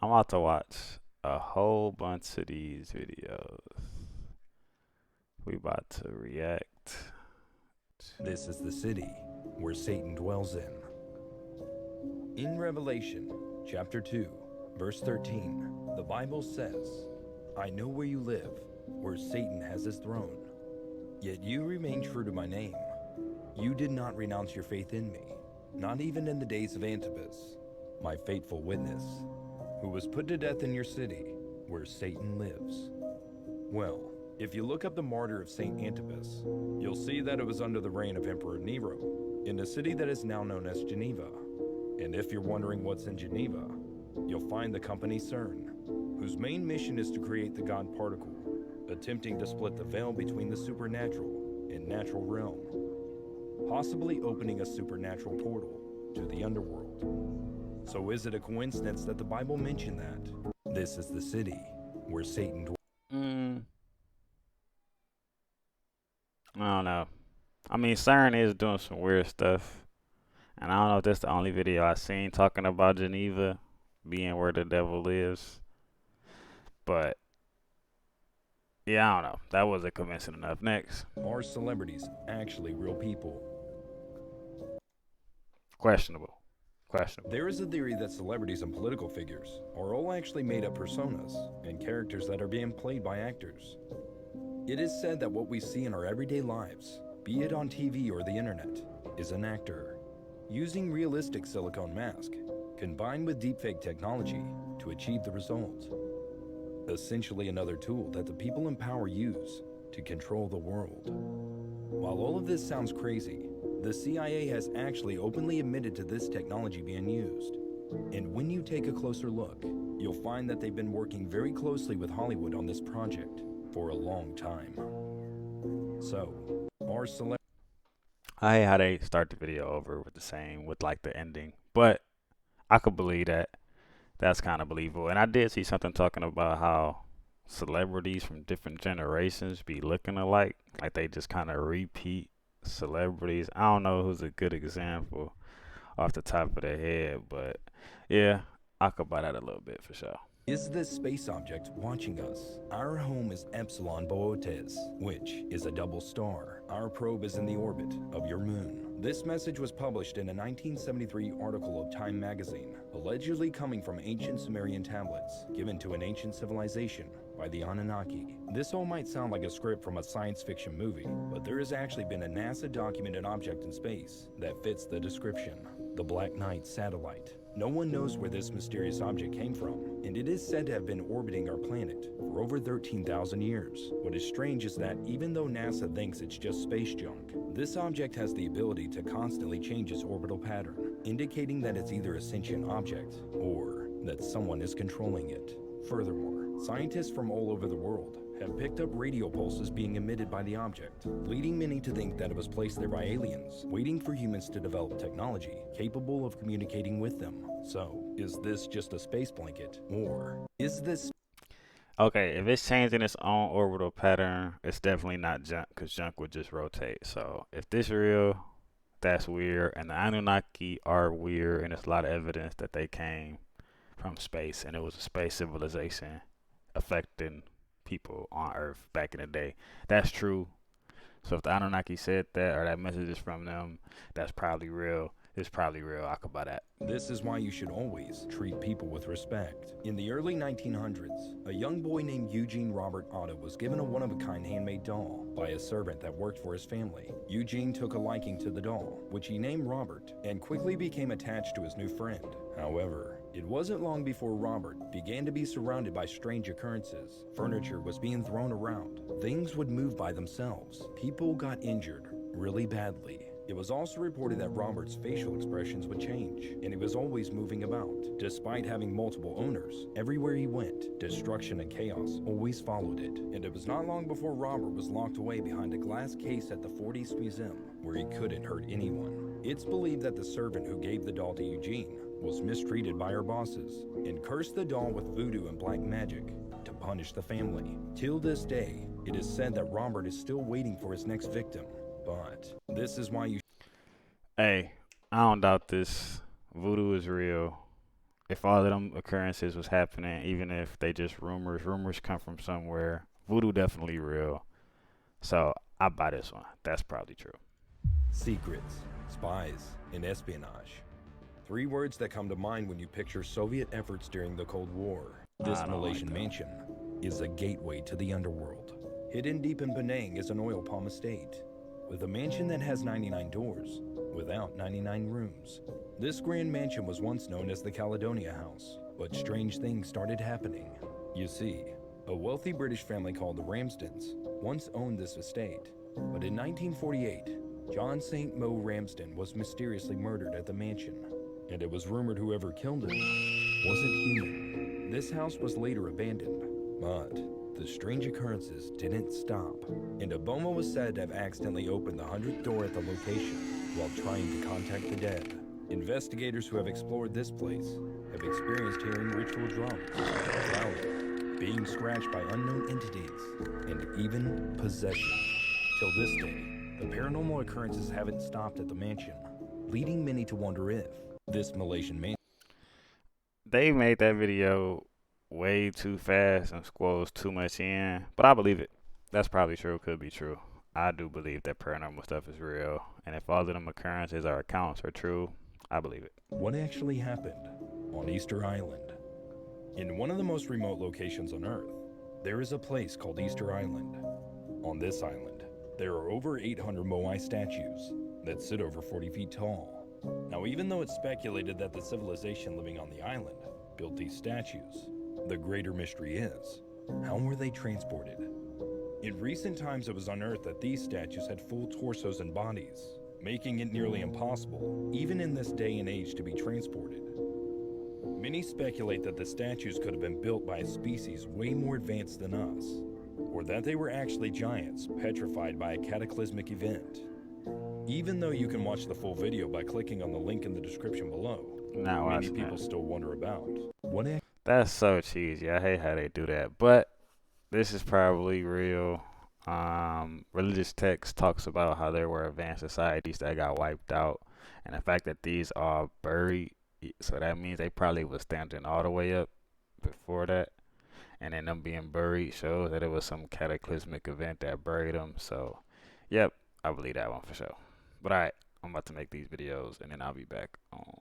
I'm about to watch a whole bunch of these videos. We about to react This is the city where Satan dwells in. In Revelation chapter 2, verse 13, the Bible says, I know where you live, where Satan has his throne. Yet you remain true to my name. You did not renounce your faith in me, not even in the days of Antipas, my faithful witness, who was put to death in your city, where Satan lives. Well, if you look up the martyr of St. Antipas, you'll see that it was under the reign of Emperor Nero, in a city that is now known as Geneva. And if you're wondering what's in Geneva, you'll find the company CERN, whose main mission is to create the God particle, attempting to split the veil between the supernatural and natural realm, possibly opening a supernatural portal to the underworld. So is it a coincidence that the Bible mentioned that? This is the city where Satan dwells. mm, I don't know. I mean, CERN is doing some weird stuff, and I don't know if that's the only video I seen talking about Geneva being where the devil lives. But yeah, I don't know. That wasn't convincing enough. Next, Are celebrities actually real people? questionable. Questionable. There is a theory that celebrities and political figures are all actually made up personas and characters that are being played by actors. It is said that what we see in our everyday lives, be it on TV or the internet, is an actor using realistic silicone mask combined with deepfake technology to achieve the result. Essentially another tool that the people in power use to control the world. While all of this sounds crazy, the CIA has actually openly admitted to this technology being used. And when you take a closer look, you'll find that they've been working very closely with Hollywood on this project for a long time. So, are celebrities I hate how they start the video over with the same, with like the ending. But I could believe that. That's kind of believable. And I did see something talking about how celebrities from different generations be looking alike. Like they just kind of repeat celebrities. I don't know who's a good example off the top of their head, but yeah, I could buy that a little bit for sure. is this space object watching us? Our home is Epsilon Boötes, which is a double star. Our probe is in the orbit of your moon. This message was published in a 1973 article of Time magazine, allegedly coming from ancient Sumerian tablets given to an ancient civilization by the Anunnaki. This all might sound like a script from a science fiction movie, but there has actually been a NASA documented object in space that fits the description: the Black Knight satellite. No one knows where this mysterious object came from, and it is said to have been orbiting our planet for over 13,000 years. What is strange is that even though NASA thinks it's just space junk, this object has the ability to constantly change its orbital pattern, indicating that it's either a sentient object or that someone is controlling it. Furthermore, scientists from all over the world have picked up radio pulses being emitted by the object, leading many to think that it was placed there by aliens, waiting for humans to develop technology capable of communicating with them. So, is this just a space blanket, or is this Okay, if it's changing its own orbital pattern, it's definitely not junk because junk would just rotate. So if this real, that's weird. And the Anunnaki are weird, and there's a lot of evidence that they came from space and it was a space civilization affecting people on Earth back in the day. That's true. So if the Anunnaki said that or that message is from them, that's probably real. It's probably real. I could buy that. This is why you should always treat people with respect. In the early 1900s, a young boy named Eugene Robert Otto was given a one-of-a-kind handmade doll by a servant that worked for his family. Eugene took a liking to the doll, which he named Robert, and quickly became attached to his new friend. However, it wasn't long before Robert began to be surrounded by strange occurrences. Furniture was being thrown around. Things would move by themselves. People got injured really badly. It was also reported that Robert's facial expressions would change, and he was always moving about. Despite having multiple owners, everywhere he went, destruction and chaos always followed it. And it was not long before Robert was locked away behind a glass case at the 40s Museum, where he couldn't hurt anyone. It's believed that the servant who gave the doll to Eugene was mistreated by her bosses and cursed the doll with voodoo and black magic to punish the family. Till this day, it is said that Robert is still waiting for his next victim. But this is why you Hey, I don't doubt this. Voodoo is real. if all of them occurrences was happening, even if they just rumors, rumors come from somewhere. Voodoo definitely real. So I buy this one. That's probably true. Secrets, spies, and espionage. Three words that come to mind when you picture Soviet efforts during the Cold War. I This don't like Malaysian that. mansion is a gateway to the underworld. Hidden deep in Penang is an oil palm estate, with a mansion that has 99 doors, without 99 rooms. This grand mansion was once known as the Caledonia House, but strange things started happening. You see, a wealthy British family called the Ramsdens once owned this estate, but in 1948, John St. Mo Ramsden was mysteriously murdered at the mansion, and it was rumored whoever killed him wasn't human. This house was later abandoned, but the strange occurrences didn't stop, and Obama was said to have accidentally opened the 100th door at the location while trying to contact the dead. Investigators who have explored this place have experienced hearing ritual drums, growling, being scratched by unknown entities, and even possession. Till this day, the paranormal occurrences haven't stopped at the mansion, leading many to wonder if this Malaysian mansion. They made that video way too fast and squoze too much in, but I believe it. That's probably true. Could be true. I do believe that paranormal stuff is real, and if all of them occurrences or accounts are true, I believe it. What actually happened on Easter Island? In one of the most remote locations on Earth, there is a place called Easter Island. On this island, there are over 800 Moai statues that sit over 40 feet tall. Now, even though it's speculated that the civilization living on the island built these statues, the greater mystery is, how were they transported? In recent times, it was unearthed that these statues had full torsos and bodies, making it nearly impossible, even in this day and age, to be transported. Many speculate that the statues could have been built by a species way more advanced than us, or that they were actually giants petrified by a cataclysmic event. Even though you can watch the full video by clicking on the link in the description below, Not many watching people that. still wonder about what. That's so cheesy. I hate how they do that. But this is probably real. Religious text talks about how there were advanced societies that got wiped out, and the fact that these are buried, so that means they probably was standing all the way up before that, and then them being buried shows that it was some cataclysmic event that buried them. So, yep, I believe that one for sure. But alright, I'm about to make these videos, and then I'll be back on